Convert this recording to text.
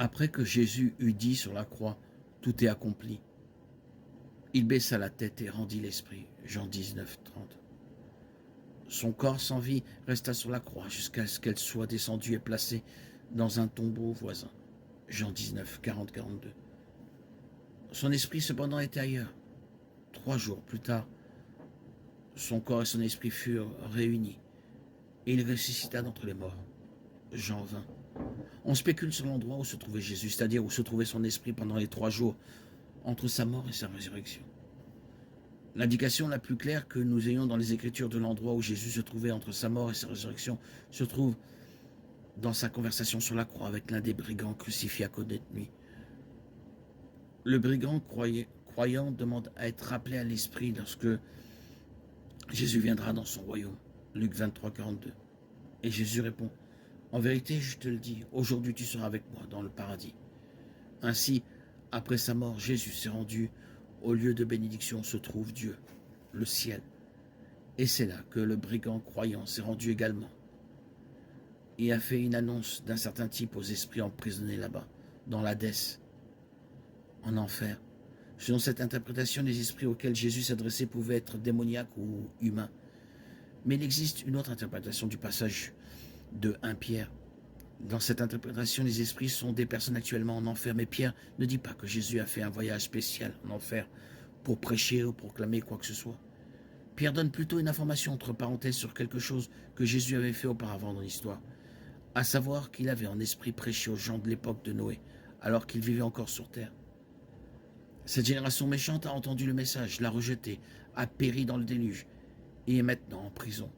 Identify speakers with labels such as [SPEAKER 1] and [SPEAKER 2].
[SPEAKER 1] Après que Jésus eut dit sur la croix, « Tout est accompli », il baissa la tête et rendit l'esprit. Jean 19, 30. Son corps sans vie resta sur la croix jusqu'à ce qu'elle soit descendue et placée dans un tombeau voisin. Jean 19, 40, 42. Son esprit cependant était ailleurs. 3 jours plus tard, son corps et son esprit furent réunis et il ressuscita d'entre les morts. Jean 20. On spécule sur l'endroit où se trouvait Jésus, c'est-à-dire où se trouvait son esprit pendant les 3 jours entre sa mort et sa résurrection. L'indication la plus claire que nous ayons dans les Écritures de l'endroit où Jésus se trouvait entre sa mort et sa résurrection se trouve dans sa conversation sur la croix avec l'un des brigands crucifiés à côté de lui. Le brigand croyant demande à être rappelé à l'esprit lorsque Jésus viendra dans son royaume. Luc 23, 42. Et Jésus répond, « En vérité, je te le dis, aujourd'hui tu seras avec moi dans le paradis. » Ainsi, après sa mort, Jésus s'est rendu au lieu de bénédiction où se trouve Dieu, le ciel. Et c'est là que le brigand croyant s'est rendu également et a fait une annonce d'un certain type aux esprits emprisonnés là-bas, dans l'Hadès, en enfer. Selon cette interprétation, les esprits auxquels Jésus s'adressait pouvaient être démoniaques ou humains. Mais il existe une autre interprétation du passage de 1 Pierre. Dans cette interprétation, les esprits sont des personnes actuellement en enfer, mais Pierre ne dit pas que Jésus a fait un voyage spécial en enfer pour prêcher ou proclamer quoi que ce soit. Pierre donne plutôt une information entre parenthèses sur quelque chose que Jésus avait fait auparavant dans l'histoire, à savoir qu'il avait en esprit prêché aux gens de l'époque de Noé, alors qu'il vivait encore sur terre. Cette génération méchante a entendu le message, l'a rejeté, a péri dans le déluge et est maintenant en prison.